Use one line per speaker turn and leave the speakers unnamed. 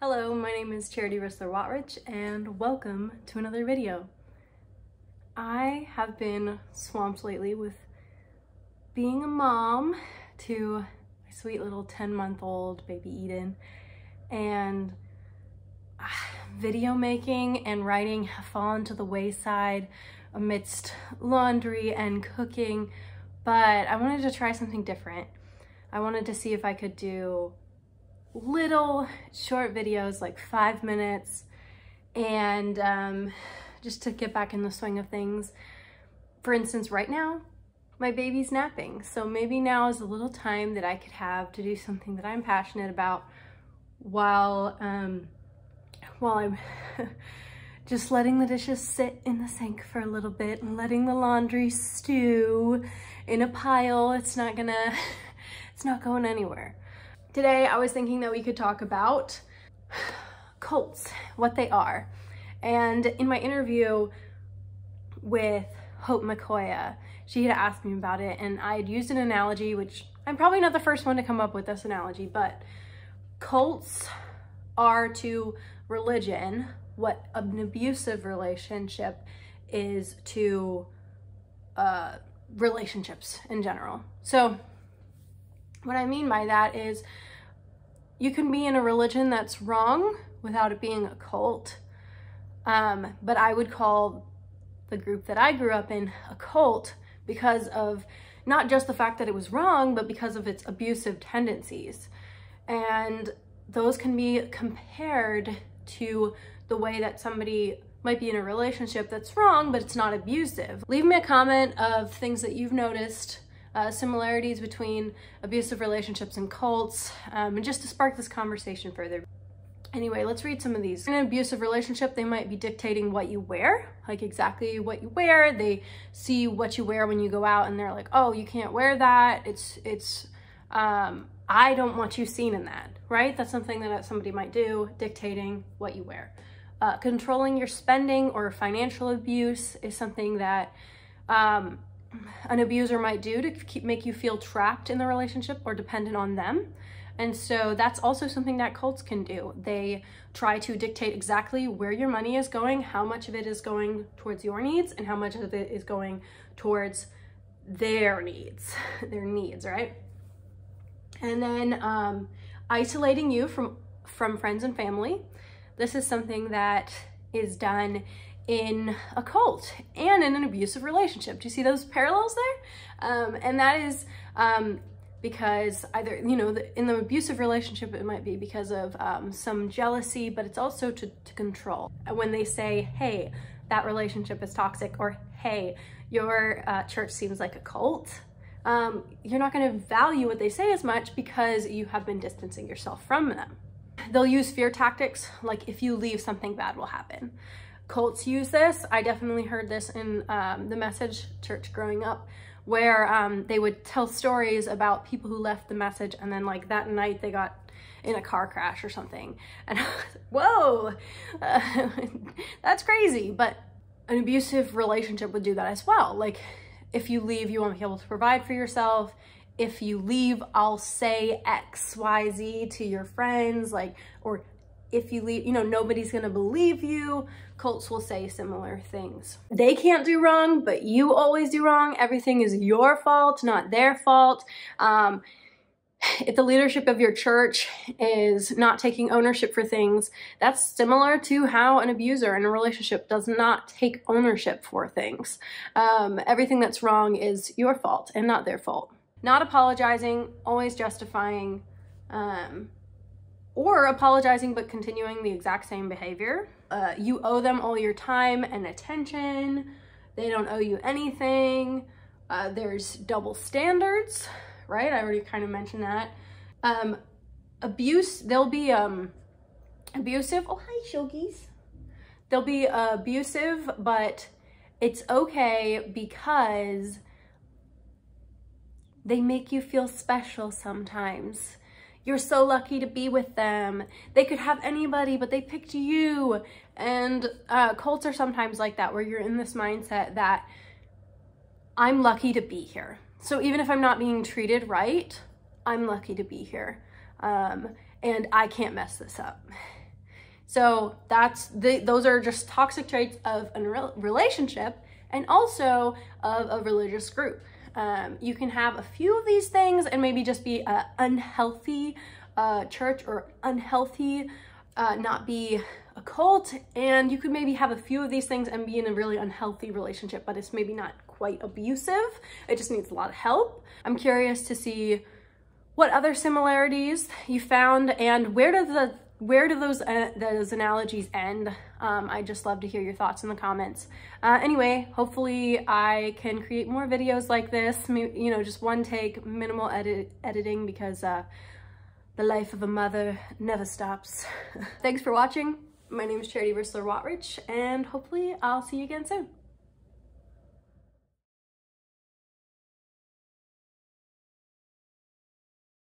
Hello, my name is Charity Wottrich and welcome to another video. I have been swamped lately with being a mom to my sweet little 10-month-old baby Eden, and video making and writing have fallen to the wayside amidst laundry and cooking, but I wanted to try something different. I wanted to see if I could do little short videos, like 5 minutes, and just to get back in the swing of things. For instance, right now, my baby's napping, so maybe now is a little time that I could have to do something that I'm passionate about while I'm just letting the dishes sit in the sink for a little bit and letting the laundry stew in a pile. It's not going anywhere. Today, I was thinking that we could talk about cults, what they are. And in my interview with Hope McCoya, she had asked me about it, and I had used an analogy, which I'm probably not the first one to come up with this analogy, but cults are to religion what an abusive relationship is to relationships in general. So what I mean by that is you can be in a religion that's wrong without it being a cult, but I would call the group that I grew up in a cult because of not just the fact that it was wrong, but because of its abusive tendencies. And those can be compared to the way that somebody might be in a relationship that's wrong, but it's not abusive. Leave me a comment of things that you've noticed, similarities between abusive relationships and cults, and just to spark this conversation further. Anyway, let's read some of these. In an abusive relationship, they might be dictating what you wear, like exactly what you wear. They see what you wear when you go out and they're like, oh, you can't wear that. I don't want you seen in that, right? That's something that somebody might do, dictating what you wear. Controlling your spending or financial abuse is something that an abuser might do to make you feel trapped in the relationship or dependent on them. And so that's also something that cults can do. They try to dictate exactly where your money is going, how much of it is going towards your needs, and how much of it is going towards their needs, right? And then isolating you from friends and family. This is something that is done in a cult and in an abusive relationship. Do you see those parallels there? And that is because either, in the abusive relationship, it might be because of some jealousy, but it's also to control. When they say, hey, that relationship is toxic, or hey, your church seems like a cult, you're not going to value what they say as much because you have been distancing yourself from them. They'll use fear tactics, like if you leave, something bad will happen. Cults use this. I definitely heard this in the Message church growing up, where they would tell stories about people who left the Message and then like that night they got in a car crash or something. And I was like, whoa, that's crazy. But an abusive relationship would do that as well. Like if you leave, you won't be able to provide for yourself. If you leave, I'll say X, Y, Z to your friends, like, or if you leave, nobody's gonna believe you. Cults will say similar things. They can't do wrong, but you always do wrong. Everything is your fault, not their fault. If the leadership of your church is not taking ownership for things, that's similar to how an abuser in a relationship does not take ownership for things. Everything that's wrong is your fault and not their fault. Not apologizing, always justifying, or apologizing but continuing the exact same behavior. You owe them all your time and attention. They don't owe you anything. There's double standards, right? I already kind of mentioned that. Abuse, they'll be abusive. Oh, hi, Shogies. They'll be abusive, but it's okay because they make you feel special sometimes. You're so lucky to be with them. They could have anybody, but they picked you. And cults are sometimes like that, where you're in this mindset that I'm lucky to be here. So even if I'm not being treated right, I'm lucky to be here. And I can't mess this up. So those are just toxic traits of a relationship and also of a religious group. You can have a few of these things and maybe just be an unhealthy church, or unhealthy, not be a cult, and you could maybe have a few of these things and be in a really unhealthy relationship, but it's maybe not quite abusive. It just needs a lot of help. I'm curious to see what other similarities you found, and where do those analogies end. I'd just love to hear your thoughts in the comments. Anyway, hopefully I can create more videos like this, you know, just one take, minimal editing, because the life of a mother never stops. Thanks for watching. My name is Charity Wottrich, and hopefully I'll see you again soon.